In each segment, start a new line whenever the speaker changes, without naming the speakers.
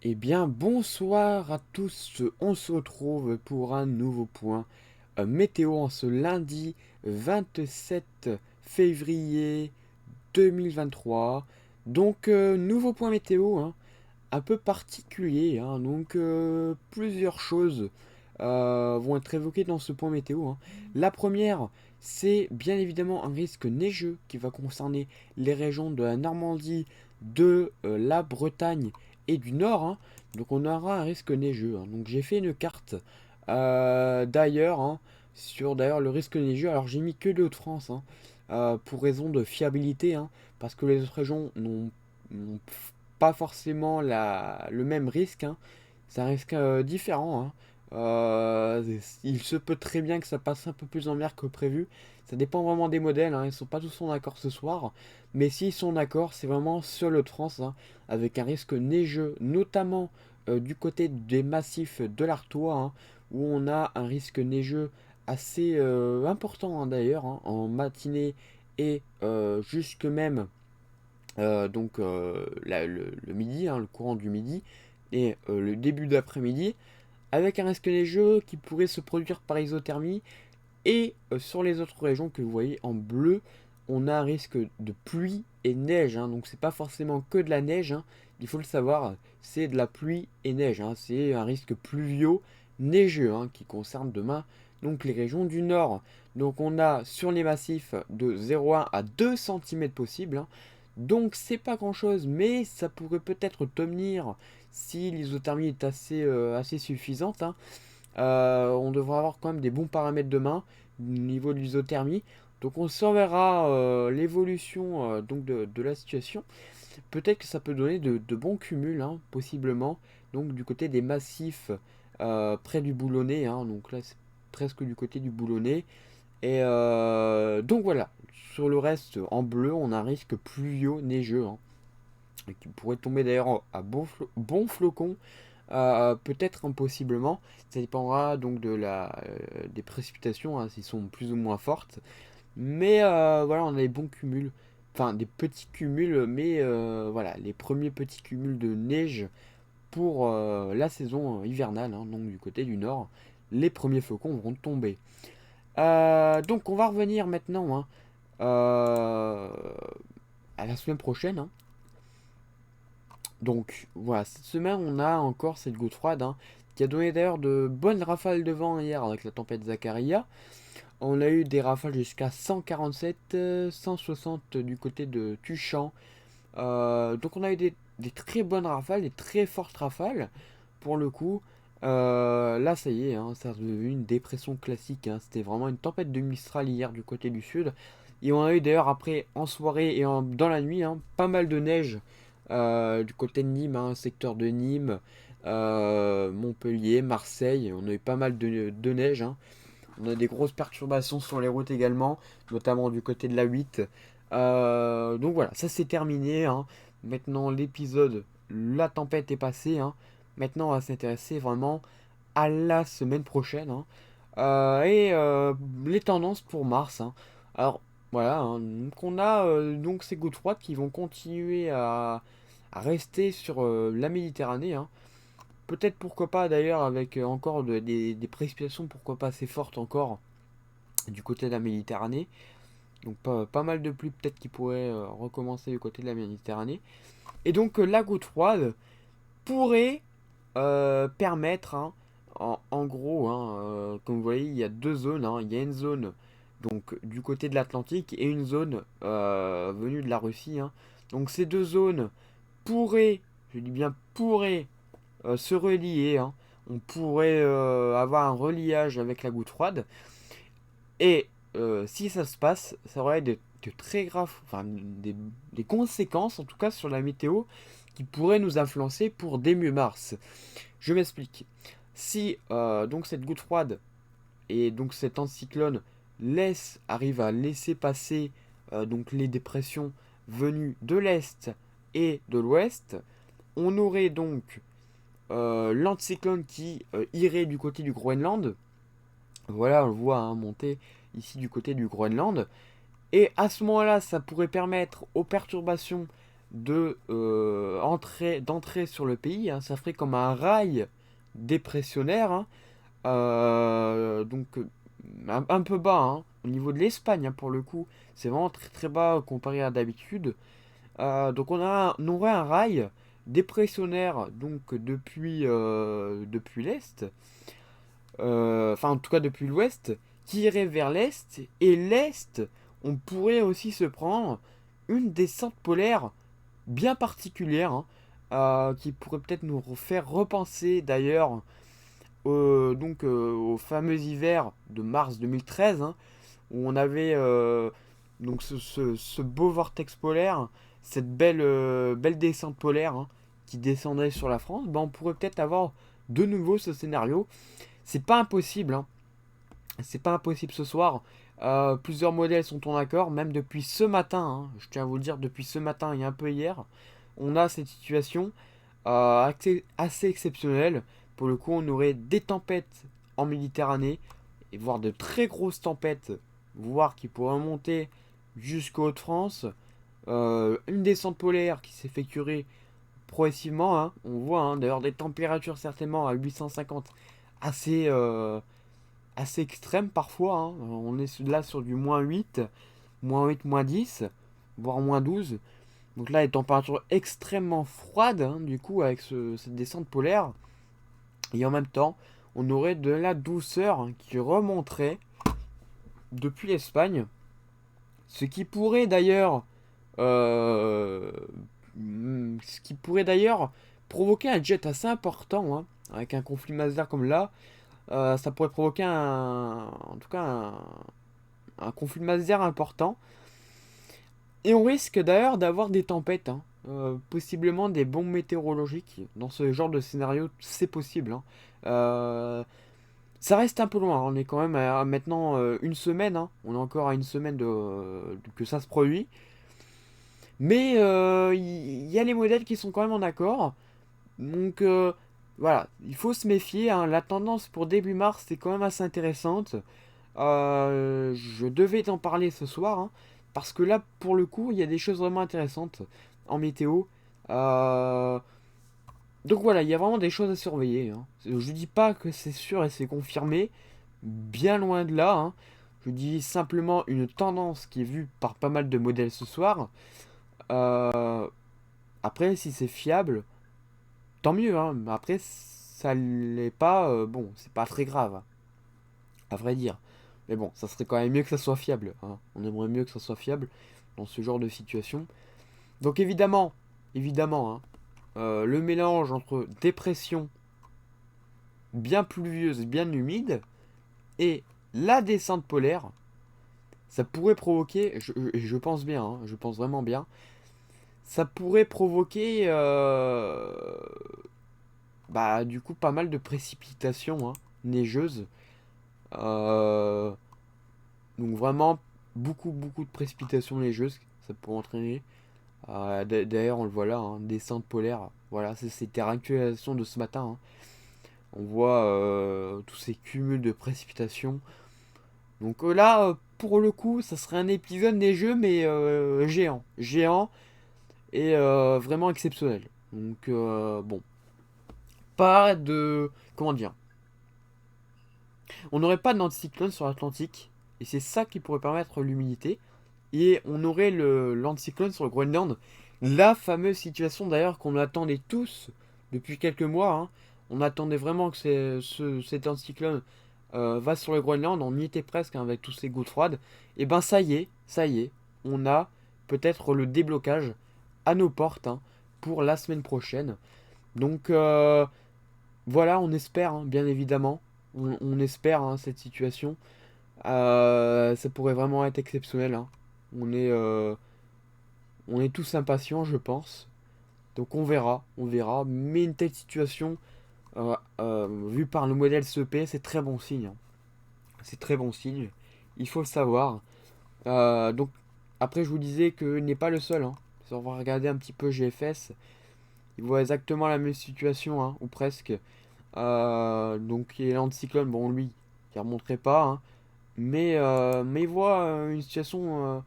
Eh bien, bonsoir à tous. On se retrouve pour un nouveau point météo en ce lundi 27 février 2023. Donc, nouveau point météo, hein, un peu particulier, hein. Donc, plusieurs choses vont être évoquées dans ce point météo, hein. La première, c'est bien évidemment un risque neigeux qui va concerner les régions de la Normandie, de la Bretagne et du Nord, hein. Donc on aura un risque neigeux, hein. Donc j'ai fait une carte d'ailleurs, hein, sur d'ailleurs le risque neigeux. Alors j'ai mis que les Hauts-de-France, hein, pour raison de fiabilité, hein, parce que les autres régions n'ont pas forcément le même risque, hein. C'est un risque différent, hein. Il se peut très bien que ça passe un peu plus en mer que prévu. Ça dépend vraiment des modèles, hein. Ils ne sont pas tous en accord ce soir. Mais s'ils sont d'accord, c'est vraiment sur le France, hein, avec un risque neigeux, notamment du côté des massifs de l'Artois, hein, où on a un risque neigeux assez important, hein, d'ailleurs, hein, en matinée et jusque même le midi, hein, le courant du midi et le début d'après-midi, avec un risque neigeux qui pourrait se produire par isothermie. Et sur les autres régions que vous voyez en bleu, on a un risque de pluie et neige, hein. Donc c'est pas forcément que de la neige, hein. Il faut le savoir, c'est de la pluie et neige, hein. C'est un risque pluvio neigeux, hein, qui concerne demain donc les régions du nord. Donc on a sur les massifs de 0,1 à 2 cm possibles, hein. Donc c'est pas grand chose, mais ça pourrait peut-être tenir si l'isothermie est assez suffisante, hein. On devrait avoir quand même des bons paramètres demain au niveau de l'isothermie. Donc on surveillera l'évolution donc de la situation. Peut-être que ça peut donner de bons cumuls, hein, possiblement. Donc du côté des massifs près du Boulonnais, hein. Donc là c'est presque du côté du Boulonnais. Et donc voilà. Sur le reste, en bleu, on a un risque pluvio neigeux, hein, et qui pourrait tomber d'ailleurs à bons flocons, peut-être impossiblement. Ça dépendra donc des précipitations, hein, s'ils sont plus ou moins fortes. Mais voilà, on a des bons cumuls. Enfin, des petits cumuls, mais voilà, les premiers petits cumuls de neige pour la saison hivernale, hein, donc du côté du nord. Les premiers flocons vont tomber. Donc on va revenir maintenant, hein, euh, à la semaine prochaine, hein. Donc voilà, cette semaine on a encore cette goutte froide, hein, qui a donné d'ailleurs de bonnes rafales de vent hier avec la tempête Zakaria. On a eu des rafales jusqu'à 147, 160 du côté de Tuchan. Donc on a eu des très bonnes rafales, des très fortes rafales pour le coup. Là ça y est, hein, ça a devenu une dépression classique, hein. C'était vraiment une tempête de Mistral hier du côté du sud. Et on a eu d'ailleurs après en soirée et dans la nuit, hein, pas mal de neige du côté de Nîmes, hein, secteur de Nîmes, Montpellier, Marseille. On a eu pas mal de neige, hein. On a des grosses perturbations sur les routes également, notamment du côté de la 8. Donc voilà, ça c'est terminé, hein. Maintenant l'épisode, la tempête est passée, hein. Maintenant on va s'intéresser vraiment à la semaine prochaine, hein. Les tendances pour Mars, hein. Alors voilà, hein, donc on a donc ces gouttes froides qui vont continuer à rester sur la Méditerranée, hein. Peut-être pourquoi pas d'ailleurs avec encore des précipitations, pourquoi pas assez fortes encore du côté de la Méditerranée. Donc pas mal de pluie peut-être qui pourrait recommencer du côté de la Méditerranée. Et donc la goutte froide pourrait permettre, hein, en gros, hein, comme vous voyez, il y a deux zones, hein. Il y a une zone donc du côté de l'Atlantique et une zone venue de la Russie, hein. Donc ces deux zones pourraient, je dis bien pourraient, se relier, hein. On pourrait avoir un reliage avec la goutte froide. Et si ça se passe, ça aurait de très graves, enfin des conséquences en tout cas sur la météo qui pourraient nous influencer pour début mars. Je m'explique. Si donc cette goutte froide et donc cet anticyclone arrive à laisser passer donc les dépressions venues de l'est et de l'ouest, on aurait donc l'anticyclone qui irait du côté du Groenland. Voilà, on le voit, hein, monter ici du côté du Groenland. Et à ce moment-là, ça pourrait permettre aux perturbations d'entrée sur le pays, hein. Ça ferait comme un rail dépressionnaire, hein. Donc un peu bas, hein, au niveau de l'Espagne, hein, pour le coup. C'est vraiment très très bas comparé à d'habitude. Donc on aurait un rail dépressionnaire donc depuis l'Est, enfin en tout cas depuis l'Ouest, qui irait vers l'Est. Et l'Est, on pourrait aussi se prendre une descente polaire bien particulière, hein, qui pourrait peut-être nous faire repenser d'ailleurs au fameux hiver de mars 2013, hein, où on avait donc ce beau vortex polaire, cette belle descente polaire, hein, qui descendrait sur la France. Ben, on pourrait peut-être avoir de nouveau ce scénario. C'est pas impossible, hein. C'est pas impossible ce soir. Plusieurs modèles sont en accord, même depuis ce matin, hein, je tiens à vous le dire, depuis ce matin et un peu hier, on a cette situation assez exceptionnelle. Pour le coup, on aurait des tempêtes en Méditerranée, et voire de très grosses tempêtes, voire qui pourraient monter jusqu'aux Hauts-de-France. Une descente polaire qui s'effectuerait progressivement, hein. On voit, hein, d'ailleurs des températures certainement à 850 assez, assez extrêmes parfois, hein. On est là sur du -8, -8, -10, voire -12. Donc là, les températures extrêmement froides, hein, du coup, avec cette descente polaire. Et en même temps, on aurait de la douceur, hein, qui remonterait depuis l'Espagne. Ce qui pourrait d'ailleurs... ce qui pourrait d'ailleurs provoquer un jet assez important, hein, avec un conflit master comme là. Ça pourrait provoquer en tout cas un conflit de masse d'air important. Et on risque d'ailleurs d'avoir des tempêtes, hein. Possiblement des bombes météorologiques. Dans ce genre de scénario, c'est possible, hein. Euh, Ça reste un peu loin, hein. On est quand même à maintenant une semaine, hein. On est encore à une semaine que ça se produit. Mais il y a les modèles qui sont quand même en accord. Donc voilà, il faut se méfier, hein. La tendance pour début mars c'est quand même assez intéressante. Je devais t'en parler ce soir, hein, parce que là, pour le coup, il y a des choses vraiment intéressantes en météo. Euh, donc voilà, il y a vraiment des choses à surveiller, hein. Je dis pas que c'est sûr et c'est confirmé, bien loin de là, hein. Je dis simplement une tendance qui est vue par pas mal de modèles ce soir. Euh, Après, si c'est fiable, tant mieux, hein. Mais après, ça l'est pas, bon, c'est pas très grave, à vrai dire. Mais bon, ça serait quand même mieux que ça soit fiable, hein. On aimerait mieux que ça soit fiable dans ce genre de situation. Donc évidemment, hein, le mélange entre dépression bien pluvieuse, bien humide, et la descente polaire, ça pourrait provoquer, je pense bien, hein, je pense vraiment bien, ça pourrait provoquer bah, du coup pas mal de précipitations, hein, neigeuses. Euh, donc vraiment beaucoup de précipitations neigeuses, ça pourrait entraîner. D'ailleurs, on le voit là, hein, descente polaire. Voilà, c'était l'actualisation de ce matin, hein. On voit tous ces cumuls de précipitations. Donc là, pour le coup, ça serait un épisode neigeux, mais géant. Géant et vraiment exceptionnel. Donc bon, pas de... Comment dire? On n'aurait pas d'anticyclone sur l'Atlantique. Et c'est ça qui pourrait permettre l'humidité. Et on aurait l'anticyclone sur le Groenland. La fameuse situation d'ailleurs qu'on attendait tous depuis quelques mois, hein. On attendait vraiment que cet anticyclone va sur le Groenland. On y était presque, hein, avec tous ces gouttes froides. Et ben ça y est. On a peut-être le déblocage à nos portes, hein, pour la semaine prochaine. Donc voilà, on espère, hein, bien évidemment. On espère, hein, cette situation. Ça pourrait vraiment être exceptionnel, hein. On est, euh, on est tous impatients, je pense. Donc on verra. Mais une telle situation, vue par le modèle CP, c'est très bon signe, hein. C'est très bon signe. Il faut le savoir. Donc après, je vous disais qu'il n'est pas le seul, hein. Si on va regarder un petit peu GFS, il voit exactement la même situation, hein, ou presque. Donc il est l'anticyclone, bon lui, il remonterait pas, hein. Mais il voit une situation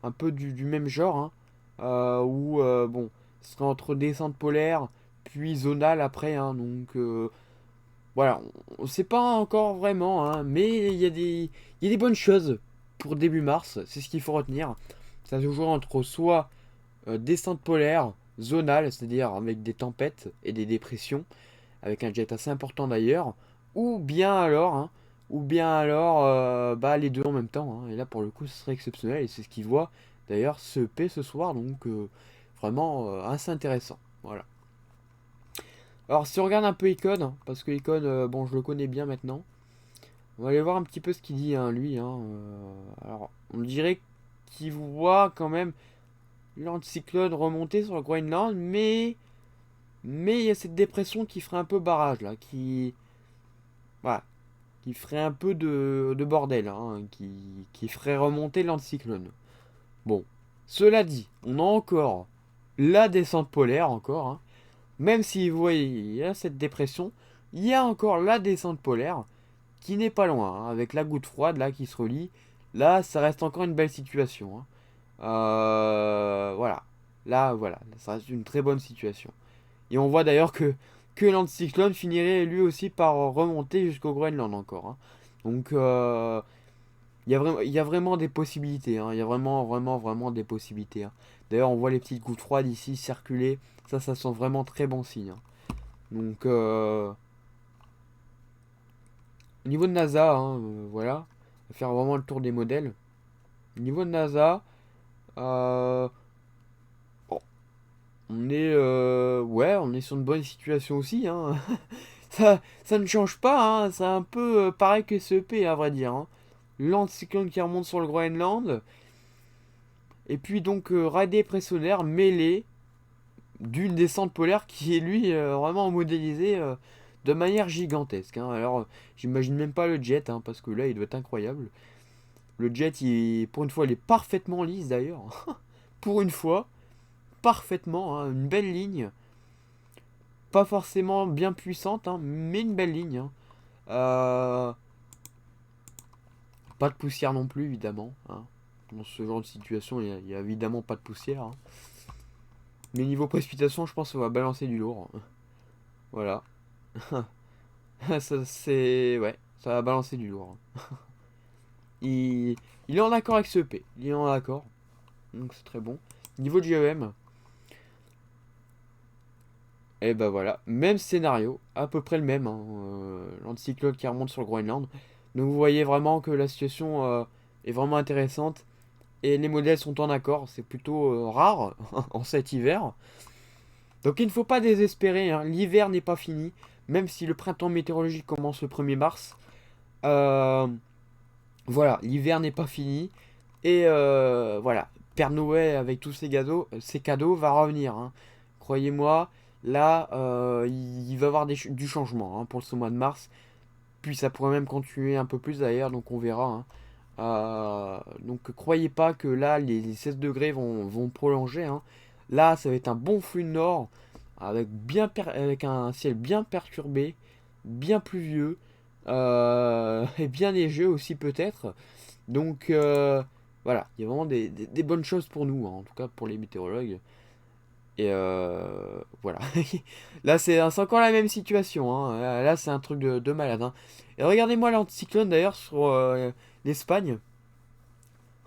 un peu du même genre, hein. où bon, ce sera entre descente polaire puis zonale après, hein, donc voilà, on ne sait pas encore vraiment, hein, mais il y a des bonnes choses pour début mars, c'est ce qu'il faut retenir. Ça se joue entre soit descente polaire, zonale, c'est-à-dire avec des tempêtes et des dépressions, avec un jet assez important d'ailleurs, ou bien alors, hein, bah, les deux en même temps, hein. Et là pour le coup ce serait exceptionnel et c'est ce qu'il voit d'ailleurs ce P ce soir, donc vraiment assez intéressant. Voilà. Alors si on regarde un peu Icon, hein, parce que Icon, bon je le connais bien maintenant, on va aller voir un petit peu ce qu'il dit, hein, lui. Hein, alors on dirait qu'il voit quand même l'anticyclone remonter sur le Groenland, mais il y a cette dépression qui ferait un peu barrage là, voilà, qui ferait un peu de bordel, hein, qui ferait remonter l'anticyclone. Bon, cela dit, on a encore la descente polaire encore, hein. Même si vous voyez, il y a cette dépression, il y a encore la descente polaire qui n'est pas loin, hein, avec la goutte froide là qui se relie. Là, ça reste encore une belle situation, hein. Voilà. Là, voilà, ça reste une très bonne situation. Et on voit d'ailleurs que l'anticyclone finirait lui aussi par remonter jusqu'au Groenland encore, hein. Donc, il y a vraiment des possibilités, hein. Il y a vraiment des possibilités, hein. D'ailleurs, on voit les petites gouttes froides ici circuler. Ça sent vraiment très bon signe, hein. Donc, au niveau de NASA, hein, voilà. On va faire vraiment le tour des modèles. Au niveau de NASA, euh, bon, on est sur une bonne situation aussi, hein. Ça ne change pas, hein. C'est un peu pareil que CEP, à vrai dire, hein. L'anticyclone qui remonte sur le Groenland. Et puis donc raid dépressionnaire mêlé d'une descente polaire qui est lui vraiment modélisé de manière gigantesque, hein. Alors j'imagine même pas le jet, hein, parce que là il doit être incroyable. Le jet, pour une fois, il est parfaitement lisse d'ailleurs. Pour une fois, parfaitement, hein, une belle ligne. Pas forcément bien puissante, hein, mais une belle ligne, hein. Euh, Pas de poussière non plus, évidemment, hein. Dans ce genre de situation, il y a évidemment pas de poussière, hein. Mais niveau précipitation, je pense qu'on va balancer du lourd. Voilà. Ça, c'est. Ouais, ça va balancer du lourd. Il, il est en accord avec ce P. Il est en accord. Donc c'est très bon. Niveau de GEM, et ben voilà. Même scénario. À peu près le même, hein. L'anticyclone qui remonte sur le Groenland. Donc vous voyez vraiment que la situation est vraiment intéressante. Et les modèles sont en accord. C'est plutôt rare en cet hiver. Donc il ne faut pas désespérer, hein. L'hiver n'est pas fini. Même si le printemps météorologique commence le 1er mars. Euh, voilà, l'hiver n'est pas fini. Et voilà, Père Noël avec tous ses cadeaux va revenir, hein. Croyez-moi, là, il va y avoir du changement, hein, pour ce mois de mars. Puis ça pourrait même continuer un peu plus d'ailleurs, donc on verra, hein. Donc croyez pas que là, les 16 degrés vont prolonger, hein. Là, ça va être un bon flux de nord, avec un ciel bien perturbé, bien pluvieux, et bien neigeux aussi peut-être. Donc voilà, il y a vraiment des bonnes choses pour nous, hein, en tout cas pour les météorologues. Et voilà. Là, c'est encore la même situation, hein. Là, c'est un truc de malade, hein. Et regardez-moi l'anticyclone d'ailleurs sur l'Espagne.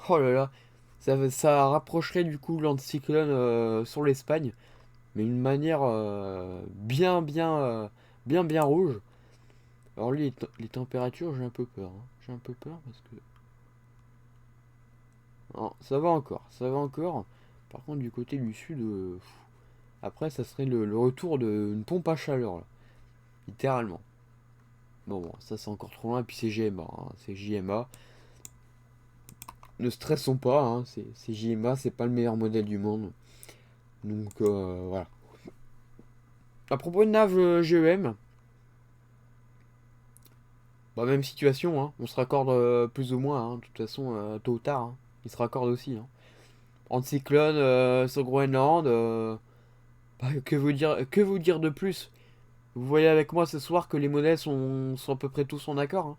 Oh là là, ça rapprocherait du coup l'anticyclone sur l'Espagne, mais d'une manière bien rouge. Alors lui, les températures, j'ai un peu peur, hein. J'ai un peu peur parce que non, ça va encore, ça va encore. Par contre, du côté du sud, après, ça serait le retour d'une pompe à chaleur, là, littéralement. Bon, ça c'est encore trop loin, et puis c'est GMA, hein, c'est JMA. Ne stressons pas, hein, c'est JMA, c'est pas le meilleur modèle du monde. Donc voilà. À propos de nav GEM, bah, même situation, hein, on se raccorde plus ou moins, hein, de toute façon, tôt ou tard, hein, il se raccorde aussi, hein. Anticyclone sur Groenland, bah, que vous dire de plus? Vous voyez avec moi ce soir que les modèles sont à peu près tous en accord, hein.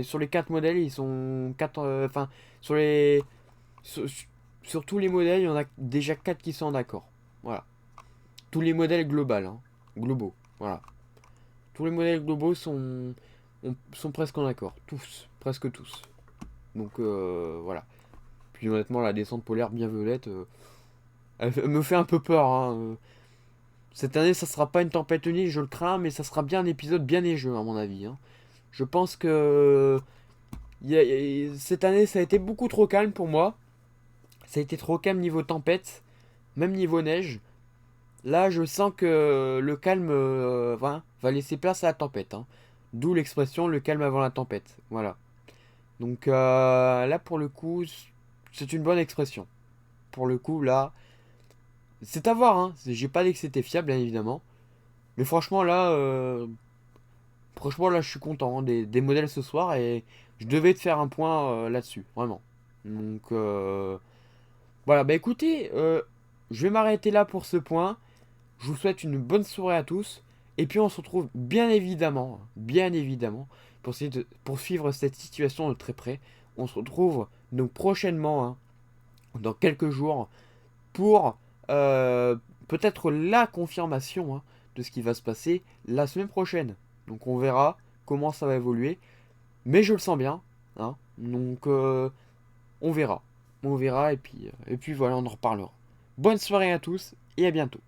Sur les 4 modèles, ils sont 4. Enfin, sur les. sur tous les modèles, il y en a déjà 4 qui sont en accord. Voilà. Tous les modèles globaux. Voilà. Tous les modèles globaux sont presque en accord. Tous. Presque tous. Donc voilà. Puis honnêtement, la descente polaire bien violette, elle me fait un peu peur. Hein. Cette année, ça sera pas une tempête de neige, je le crains, mais ça sera bien un épisode bien neigeux, à mon avis. Hein. Je pense que cette année, ça a été beaucoup trop calme pour moi. Ça a été trop calme niveau tempête, même niveau neige. Là, je sens que le calme va laisser place à la tempête. Hein. D'où l'expression le calme avant la tempête. Voilà. Donc là, pour le coup, c'est une bonne expression. Pour le coup, là, c'est à voir. Hein. J'ai pas dit que c'était fiable, bien évidemment. Mais franchement, là, je suis content hein, des modèles ce soir et je devais te faire un point là-dessus, vraiment. Donc voilà, bah écoutez, je vais m'arrêter là pour ce point. Je vous souhaite une bonne soirée à tous. Et puis on se retrouve bien évidemment, pour suivre cette situation de très près. On se retrouve donc prochainement, hein, dans quelques jours, pour peut-être la confirmation hein, de ce qui va se passer la semaine prochaine. Donc on verra comment ça va évoluer. Mais je le sens bien. Hein. Donc on verra. On verra et puis voilà, on en reparlera. Bonne soirée à tous et à bientôt.